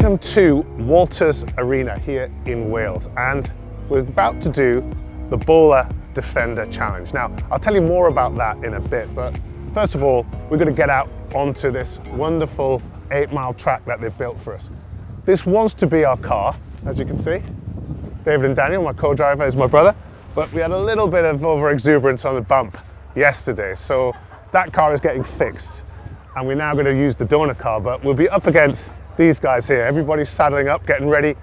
Welcome to Walters Arena here in Wales, and we're about to do the Bowler Defender Challenge. Now, I'll tell you more about that in a bit, but first of all, we're going to get out onto this wonderful 8-mile track that they've built for us. This was to be our car, as you can see. David and Daniel, my co-driver, is my brother, but we had a little bit of over-exuberance on the bump yesterday, so that car is getting fixed, and we're now going to use the donor car, but we'll be up against these guys here. Everybody's saddling up, getting ready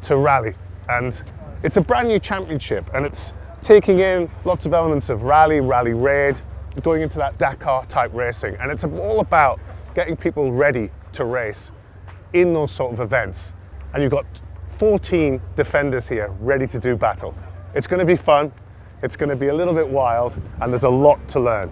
to rally, and it's a brand new championship, and it's taking in lots of elements of rally raid, going into that Dakar type racing, and it's all about getting people ready to race in those sort of events. And you've got 14 defenders here ready to do battle. It's going to be fun, it's going to be a little bit wild, and there's a lot to learn.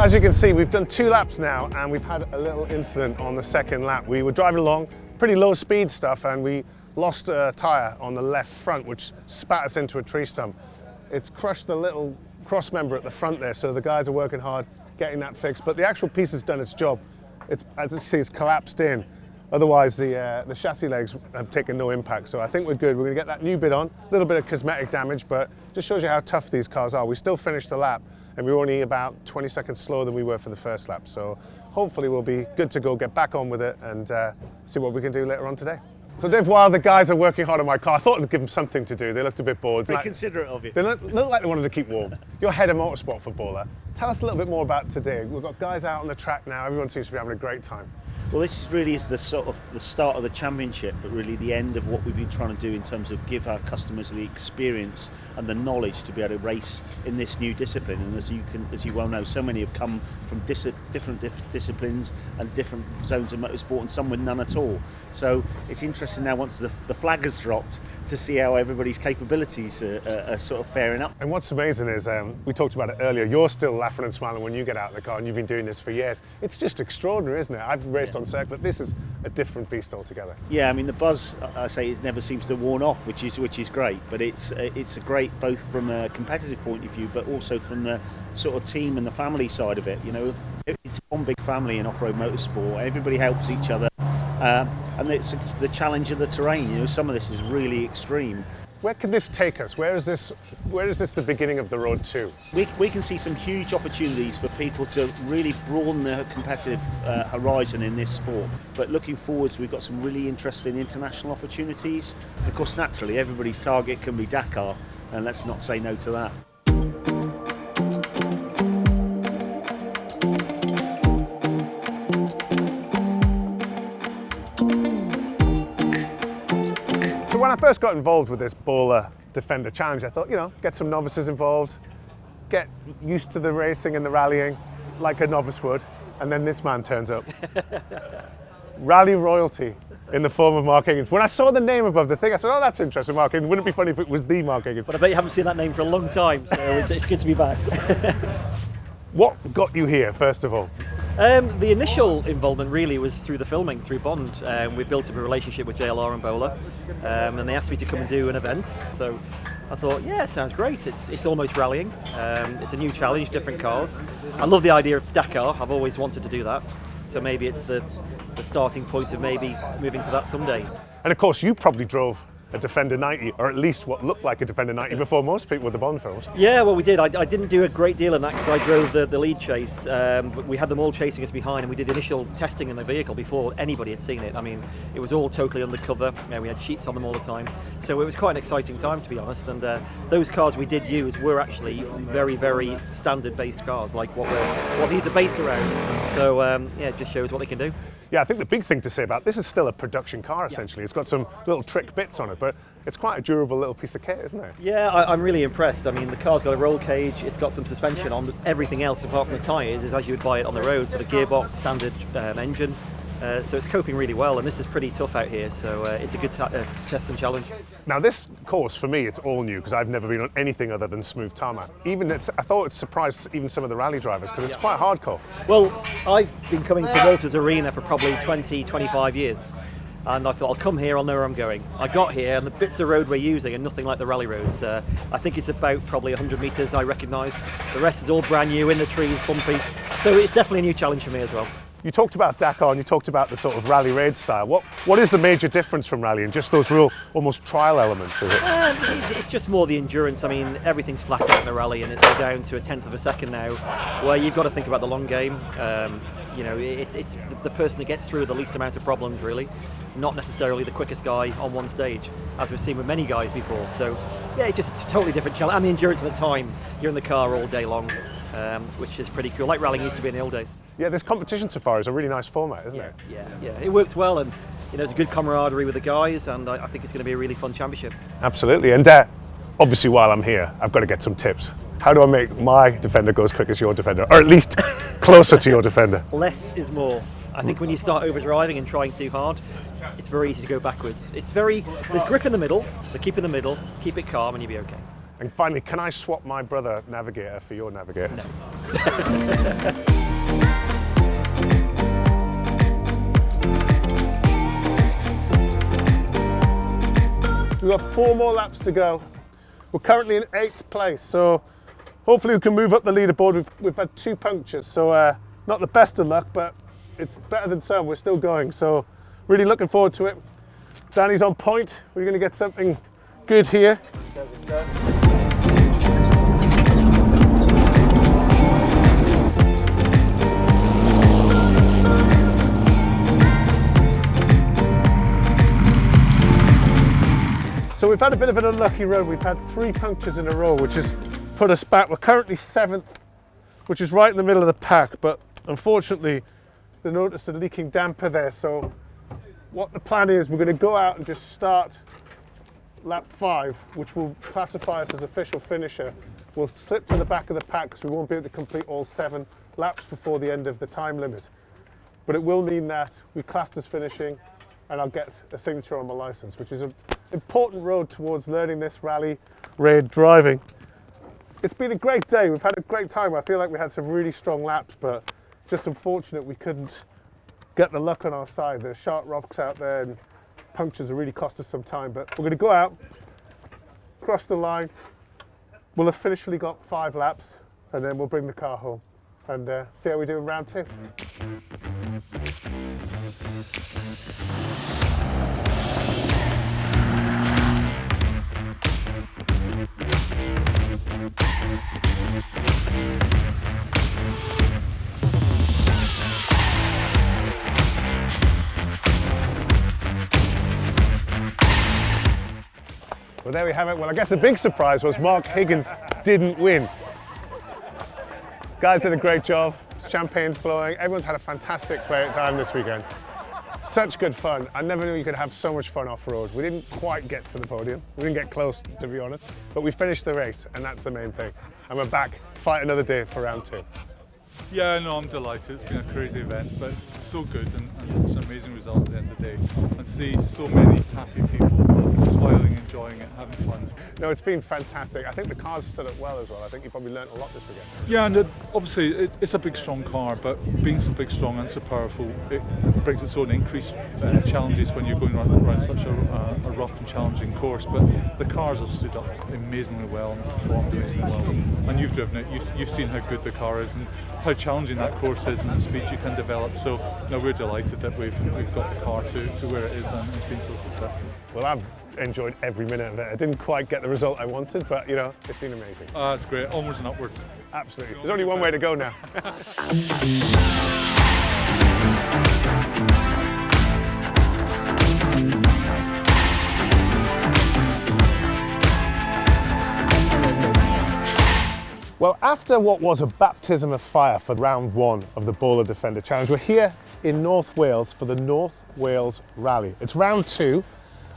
As you can see, we've done 2 laps now, and we've had a little incident on the second lap. We were driving along, pretty low speed stuff, and we lost a tyre on the left front, which spat us into a tree stump. It's crushed the little cross member at the front there, so the guys are working hard getting that fixed, but the actual piece has done its job. It's, as you see, it's collapsed in. Otherwise, the chassis legs have taken no impact, so I think we're good. We're going to get that new bit on, a little bit of cosmetic damage, but just shows you how tough these cars are. We still finished the lap, and we were only about 20 seconds slower than we were for the first lap, so hopefully we'll be good to go, get back on with it, and see what we can do later on today. So Dave, while the guys are working hard on my car, I thought I'd give them something to do. They looked a bit bored. Be considerate of you. They look like they wanted to keep warm. You're head of motorsport for Bowler. Tell us a little bit more about today. We've got guys out on the track now. Everyone seems to be having a great time. Well, this really is the sort of the start of the championship, but really the end of what we've been trying to do in terms of give our customers the experience and the knowledge to be able to race in this new discipline. And as you well know, so many have come from different disciplines and different zones of motorsport, and some with none at all. So it's interesting now, once the flag has dropped, to see how everybody's capabilities are sort of faring up. And what's amazing is, we talked about it earlier, you're still laughing and smiling when you get out of the car, and you've been doing this for years. It's just extraordinary, isn't it? I've raced on circuit, but this is a different beast altogether. Yeah, I mean, the buzz, I say, it never seems to worn off, which is great. But it's a great both from a competitive point of view, but also from the sort of team and the family side of it. You know, it's one big family in off-road motorsport. Everybody helps each other, and it's the challenge of the terrain. You know, some of this is really extreme. Where can this take us? Where is this the beginning of the road to? We can see some huge opportunities for people to really broaden their competitive horizon in this sport. But looking forwards, we've got some really interesting international opportunities. Of course, naturally, everybody's target can be Dakar, and let's not say no to that. When I first got involved with this Bowler Defender Challenge, I thought, you know, get some novices involved, get used to the racing and the rallying like a novice would, and then this man turns up. Rally royalty in the form of Mark Higgins. When I saw the name above the thing, I said, oh, that's interesting, Mark Higgins. Wouldn't it be funny if it was the Mark Higgins? But I bet you haven't seen that name for a long time, so it's good to be back. What got you here, first of all? The initial involvement really was through the filming, through Bond. We built up a relationship with JLR and Bowler, and they asked me to come and do an event. So I thought, yeah, it sounds great. It's almost rallying. It's a new challenge, different cars. I love the idea of Dakar. I've always wanted to do that. So maybe it's the starting point of maybe moving to that someday. And of course, you probably drove a Defender 90, or at least what looked like a Defender 90 before most people with the Bond films. Yeah, well, we did. I didn't do a great deal in that because I drove the lead chase, but we had them all chasing us behind, and we did initial testing in the vehicle before anybody had seen it. I mean, it was all totally undercover. We had sheets on them all the time, so it was quite an exciting time, to be honest. And those cars we did use were actually very, very standard-based cars, like what these are based around. So yeah, it just shows what they can do. Yeah, I think the big thing to say about this is still a production car, essentially. It's got some little trick bits on it, but it's quite a durable little piece of kit, isn't it? Yeah, I'm really impressed. I mean, the car's got a roll cage, it's got some suspension on, everything else apart from the tyres is as you would buy it on the road. So the gearbox, standard engine, So it's coping really well, and this is pretty tough out here, so it's a good test and challenge. Now this course, for me, it's all new because I've never been on anything other than smooth tarmac. I thought it surprised even some of the rally drivers because it's quite hardcore. Well, I've been coming to Walters Arena for probably 20, 25 years. And I thought, I'll come here, I'll know where I'm going. I got here, and the bits of road we're using are nothing like the rally roads. I think it's about probably 100 metres I recognise. The rest is all brand new, in the trees, bumpy. So it's definitely a new challenge for me as well. You talked about Dakar and you talked about the sort of rally raid style. What is the major difference from rally and just those real, almost trial elements of it? It's just more the endurance. I mean, everything's flat out in the rally, and it's down to a tenth of a second now, where you've got to think about the long game. You know, it's the person that gets through the least amount of problems, really, not necessarily the quickest guy on one stage, as we've seen with many guys before. So, yeah, it's just a totally different challenge. And the endurance of the time, you're in the car all day long, which is pretty cool, like rallying used to be in the old days. Yeah, this competition safari is a really nice format, isn't it? Yeah, it works well, and there's a good camaraderie with the guys, and I think it's going to be a really fun championship. Absolutely, and obviously while I'm here, I've got to get some tips. How do I make my Defender go as quick as your Defender, or at least closer to your Defender? Less is more. I think when you start overdriving and trying too hard, it's very easy to go backwards. There's grip in the middle, so keep in the middle, keep it calm, and you'll be okay. And finally, can I swap my brother Navigator for your Navigator? No. We've got 4 more laps to go. We're currently in 8th place, so hopefully we can move up the leaderboard. We've had 2 punctures, so not the best of luck, but it's better than some. We're still going, so really looking forward to it. Danny's on point. We're going to get something good here. So we've had a bit of an unlucky run. We've had 3 punctures in a row, which has put us back. We're currently 7th, which is right in the middle of the pack, but unfortunately they noticed a leaking damper there. So what the plan is, we're going to go out and just start lap 5, which will classify us as official finisher. We'll slip to the back of the pack because we won't be able to complete all 7 laps before the end of the time limit. But it will mean that we classed as finishing, and I'll get a signature on my license, which is an important road towards learning this rally raid driving. It's been a great day. We've had a great time. I feel like we had some really strong laps, but just unfortunate we couldn't get the luck on our side. There's sharp rocks out there and punctures have really cost us some time, but we're going to go out, cross the line. We'll have officially got 5 laps, and then we'll bring the car home and see how we do in round 2. Well, there we have it. Well, I guess the big surprise was Mark Higgins didn't win. Guys did a great job. Champagne's flowing. Everyone's had a fantastic time this weekend. Such good fun. I never knew you could have so much fun off-road. We didn't quite get to the podium. We didn't get close, to be honest. But we finished the race, and that's the main thing. And we're back to fight another day for round 2. Yeah, no, I'm delighted. It's been a crazy event, but so good and such an amazing result at the end of the day. And see so many happy people smiling, enjoying it, having fun. No, it's been fantastic. I think the cars stood up well as well. I think you probably learnt a lot this weekend. Yeah, and obviously it's a big, strong car, but being so big, strong and so powerful, it brings its own increased challenges when you're going around such a rough and challenging course. But the cars have stood up amazingly well and performed amazingly well. And you've driven it, you've seen how good the car is and how challenging that course is and the speed you can develop. So no, we're delighted that we've got the car to where it is, and it's been so successful. Well, I've enjoyed every minute of it. I didn't quite get the result I wanted, but it's been amazing. It's great, onwards and upwards. Absolutely. There's only one way to go now. Well, after what was a baptism of fire for round 1 of the Bowler Defender Challenge, we're here in North Wales for the North Wales Rally. It's round 2.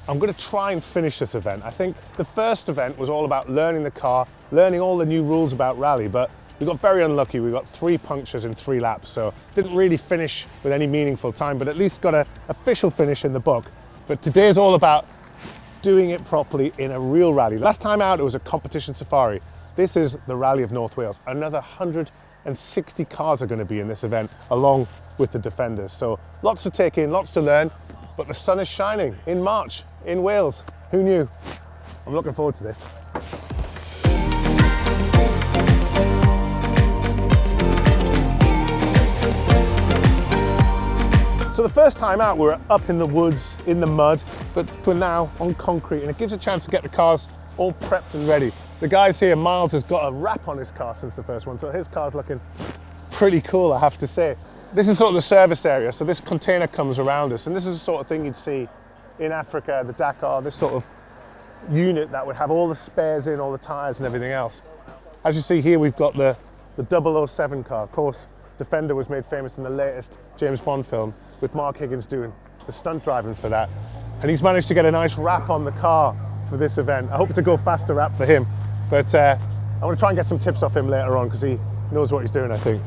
I'm going to try and finish this event. I think the first event was all about learning the car, learning all the new rules about rally, but We got very unlucky. We got 3 punctures in 3 laps, so didn't really finish with any meaningful time, but at least got an official finish in the book. But today's all about doing it properly in a real rally. Last time out, it was a competition safari. This is the Rally of North Wales. Another 160 cars are going to be in this event, along with the Defenders. So lots to take in, lots to learn, but the sun is shining in March in Wales. Who knew? I'm looking forward to this. So the first time out, we're up in the woods, in the mud, but we're now on concrete, and it gives a chance to get the cars all prepped and ready. The guys here, Miles has got a wrap on his car since the first one, so his car's looking pretty cool, I have to say. This is sort of the service area, so this container comes around us, and this is the sort of thing you'd see in Africa, the Dakar, this sort of unit that would have all the spares in, all the tyres and everything else. As you see here, we've got the 007 car. Of course, Defender was made famous in the latest James Bond film, with Mark Higgins doing the stunt driving for that. And he's managed to get a nice wrap on the car for this event. I hope to go faster wrap for him, but I want to try and get some tips off him later on because he knows what he's doing, I think.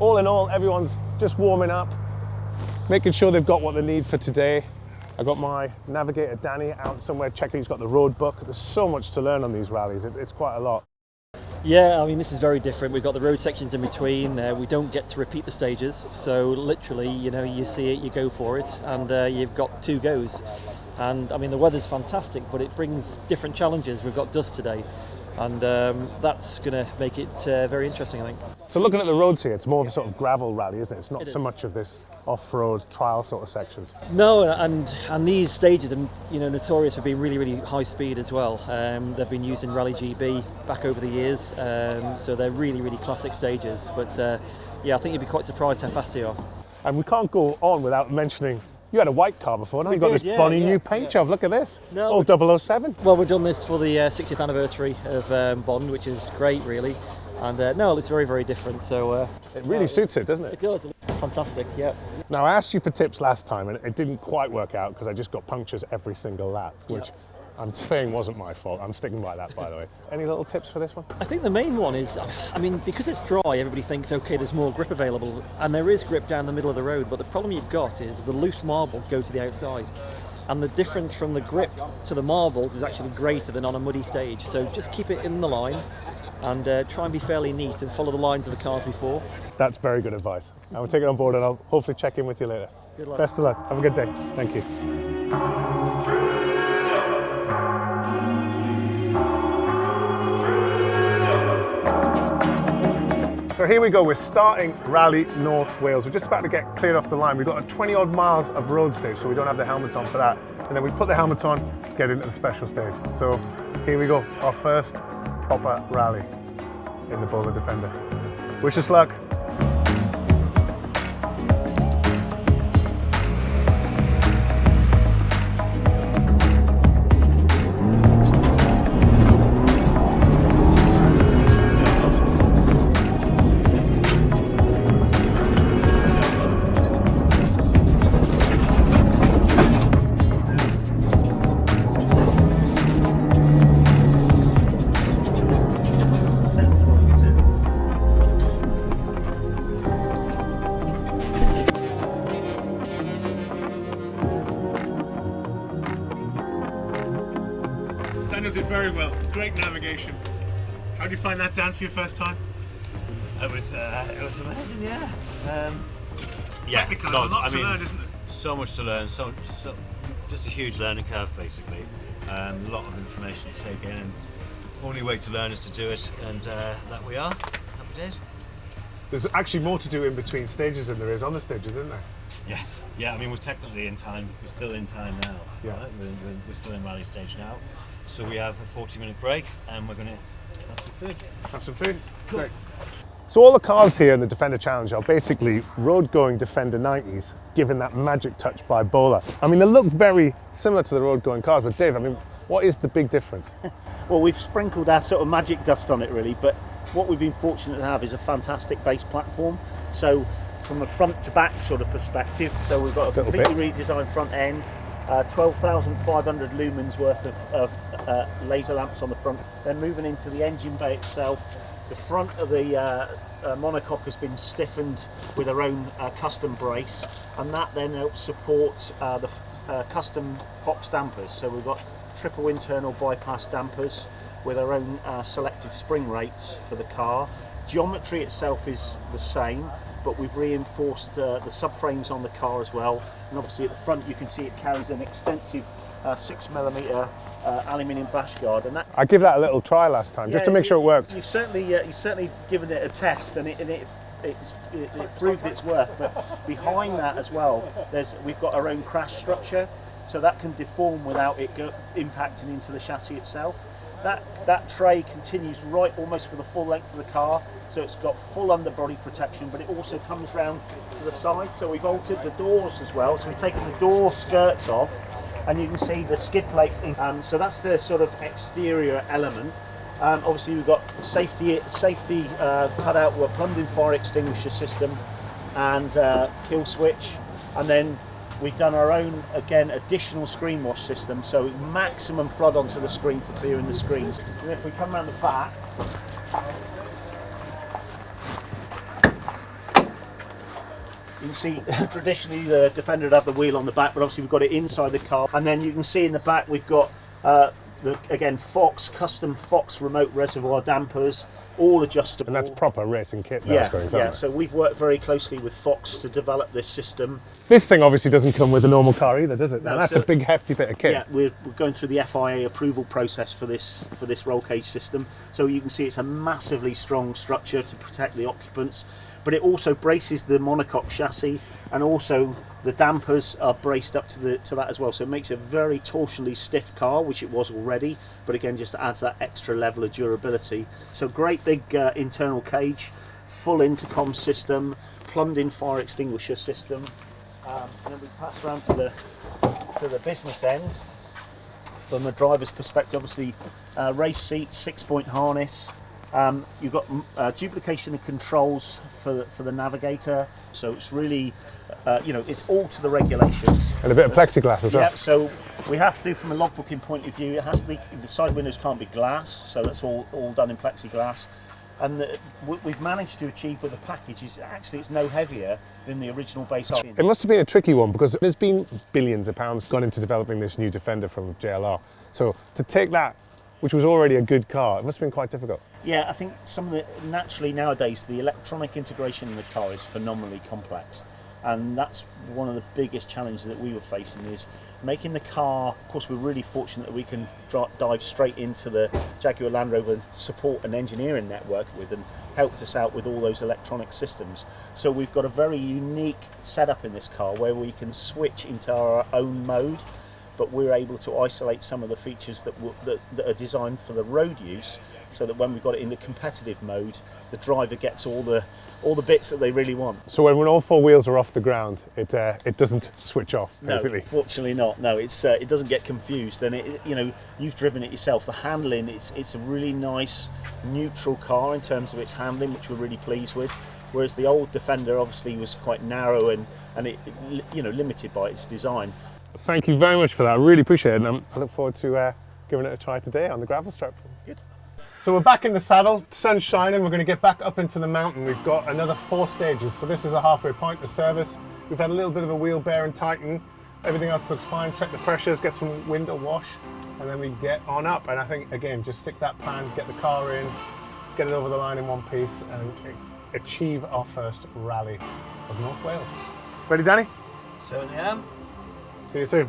All in all, everyone's just warming up, making sure they've got what they need for today. I got my navigator Danny out somewhere checking he's got the road book. There's so much to learn on these rallies, it's quite a lot. Yeah, I mean, this is very different. We've got the road sections in between. We don't get to repeat the stages. So literally, you know, you see it, you go for it, and you've got 2 goes. And I mean, the weather's fantastic, but it brings different challenges. We've got dust today, and that's going to make it very interesting, I think. So looking at the roads here, it's more of a sort of gravel rally, isn't it? It's not It so is. much of this off-road trial sort of sections. No, and these stages are, you know, notorious for being really, really high speed as well. They've been used in Rally GB back over the years, so they're really, really classic stages. But yeah, I think you'd be quite surprised how fast they are. And we can't go on without mentioning, you had a white car before, now you've got did, this yeah, bonny yeah, new paint job. Look at this. No, Oh, 007. Well, we've done this for the 60th anniversary of Bond, which is great, really. And no, it's very, very different. So It really suits it, doesn't it? it does. Fantastic, yeah. Now, I asked you for tips last time, and it didn't quite work out because I just got punctures every single lap, which I'm saying wasn't my fault. I'm sticking by that, by the way. Any little tips for this one? I think the main one is, I mean, because it's dry, everybody thinks, okay, there's more grip available, and there is grip down the middle of the road, but the problem you've got is the loose marbles go to the outside, and the difference from the grip to the marbles is actually greater than on a muddy stage. So just keep it in the line, and try and be fairly neat and follow the lines of the cars before. That's very good advice. I will take it on board, and I'll hopefully check in with you later. Good luck. Best of luck. Have a good day. Thank you. So here we go, we're starting Rally North Wales. We're just about to get cleared off the line. We've got a 20 odd miles of road stage, so we don't have the helmets on for that. And then we put the helmets on, get into the special stage. So here we go, our first proper rally in the Bowler Defender. Wish us luck. Daniel did very well. Great navigation. How did you find that, Dan, for your first time? It was amazing, yeah. Technically, there's a lot to learn, isn't there? So much to learn, so just a huge learning curve, basically. A lot of information to take in, and only way to learn is to do it, and that we are. Happy days. There's actually more to do in between stages than there is on the stages, isn't there? Yeah. I mean, we're technically in time. We're still in time now. Yeah. Right? We're still in rally stage now. So we have a 40-minute break, and we're going to have some food. Have some food? Cool. Great. So all the cars here in the Defender Challenge are basically road-going Defender 90s, given that magic touch by Bowler. I mean, they look very similar to the road-going cars, but Dave, I mean, what is the big difference? Well, we've sprinkled our sort of magic dust on it, really, but what we've been fortunate to have is a fantastic base platform. So from a front to back sort of perspective, so we've got a Little completely redesigned front end, 12,500 lumens worth of laser lamps on the front. Then moving into the engine bay itself, The front of the monocoque has been stiffened with our own custom brace, and that then helps support the custom Fox dampers. So we've got triple internal bypass dampers with our own selected spring rates for the car. Geometry itself is the same, but we've reinforced the subframes on the car as well. And obviously at the front you can see it carries an extensive 6mm aluminium bash guard, and that I gave that a little try last time just to make sure it worked. You've certainly given it a test, and it proved its worth. But behind that as well, we've got our own crash structure, so that can deform without it impacting into the chassis itself. That tray continues right almost for the full length of the car, so it's got full underbody protection, but it also comes round to the side. So we've altered the doors as well. So we've taken the door skirts off, and you can see the skid plate. So that's the sort of exterior element. Obviously we've got safety cut out with a plumbed-in fire extinguisher system and kill switch, and then we've done our own, again, additional screen wash system, so maximum flood onto the screen for clearing the screens. And if we come around the back, you can see traditionally the Defender would have the wheel on the back, but obviously we've got it inside the car. And then you can see in the back we've got again custom Fox remote reservoir dampers, all adjustable. And that's proper racing kit, those things, aren't they? So we've worked very closely with Fox to develop this system. This thing obviously doesn't come with a normal car either, does it? No, Now, that's so- a big hefty bit of kit. Yeah, we're going through the FIA approval process for this roll cage system. So you can see it's a massively strong structure to protect the occupants, but it also braces the monocoque chassis, and also the dampers are braced up to that as well. So it makes a very torsionally stiff car, which it was already, but again just adds that extra level of durability. So great big internal cage, full intercom system, plumbed-in fire extinguisher system. And then we pass around to the business end. From a driver's perspective, obviously race seats, 6-point harness. You've got duplication of controls for the navigator, so it's really, it's all to the regulations. And a bit of plexiglass as well. Yeah, so we have to, from a logbooking point of view, the side windows can't be glass, so that's all done in plexiglass. And what we've managed to achieve with the package is actually it's no heavier than the original base. It must have been a tricky one because there's been billions of pounds gone into developing this new Defender from JLR. So to take that, which was already a good car, it must have been quite difficult. Yeah, I think naturally nowadays the electronic integration in the car is phenomenally complex, and that's one of the biggest challenges that we were facing, is making the car. Of course, we're really fortunate that we can dive straight into the Jaguar Land Rover support and engineering network with, and helped us out with all those electronic systems. So we've got a very unique setup in this car where we can switch into our own mode, but we're able to isolate some of the features that are designed for the road use, so that when we've got it in the competitive mode, the driver gets all the bits that they really want. So when all four wheels are off the ground, it doesn't switch off, basically. No, fortunately not. No, it doesn't get confused, and you've driven it yourself. The handling, it's a really nice neutral car in terms of its handling, which we're really pleased with. Whereas the old Defender obviously was quite narrow and it limited by its design. Thank you very much for that. I really appreciate it, and I look forward to giving it a try today on the gravel strip. Good. So we're back in the saddle, the sun's shining, we're going to get back up into the mountain. We've got another 4 stages, so this is a halfway point, the service. We've had a little bit of a wheel bear and tighten. Everything else looks fine. Check the pressures, get some window wash, and then we get on up. And I think, again, just stick that plan, get the car in, get it over the line in one piece, and achieve our first rally of North Wales. Ready, Danny? Certainly am. See you soon.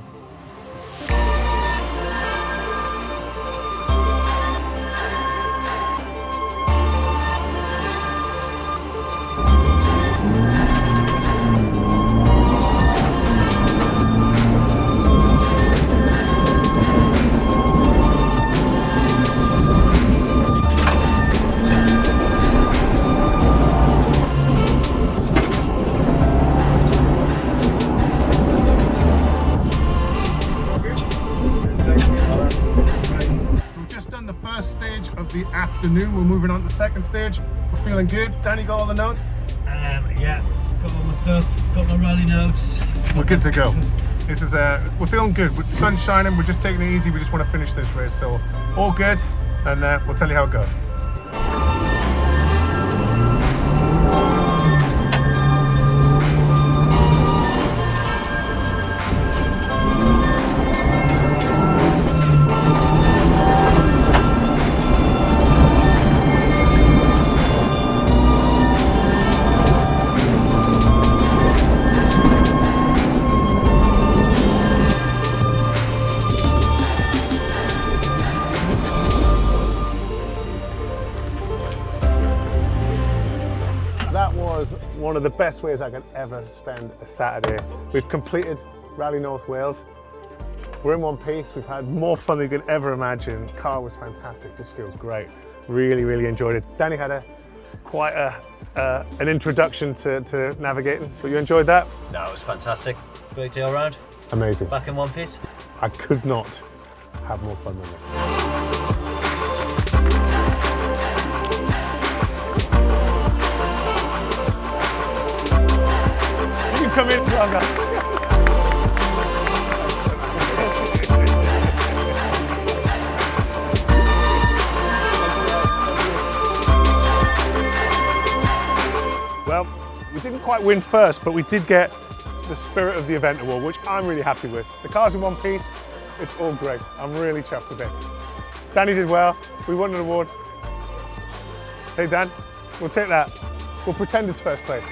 Of the afternoon, we're moving on to the second stage. We're feeling good. Danny, got all the notes? Yeah, got all my stuff, got my rally notes. We're good to go. This is we're feeling good. With the sun shining, we're just taking it easy. We just want to finish this race, so all good, and we'll tell you how it goes. was one of the best ways I could ever spend a Saturday. We've completed Rally North Wales. We're in one piece. We've had more fun than you could ever imagine. The car was fantastic, just feels great. Really, really enjoyed it. Danny had quite an introduction to navigating, but you enjoyed that? No, it was fantastic. Great day all round. Amazing. Back in one piece. I could not have more fun than that. Come in, Slugger. Well, we didn't quite win first, but we did get the Spirit of the Event award, which I'm really happy with. The car's in one piece, it's all great. I'm really chuffed a bit. Danny did well, we won an award. Hey Dan, we'll take that. We'll pretend it's first place.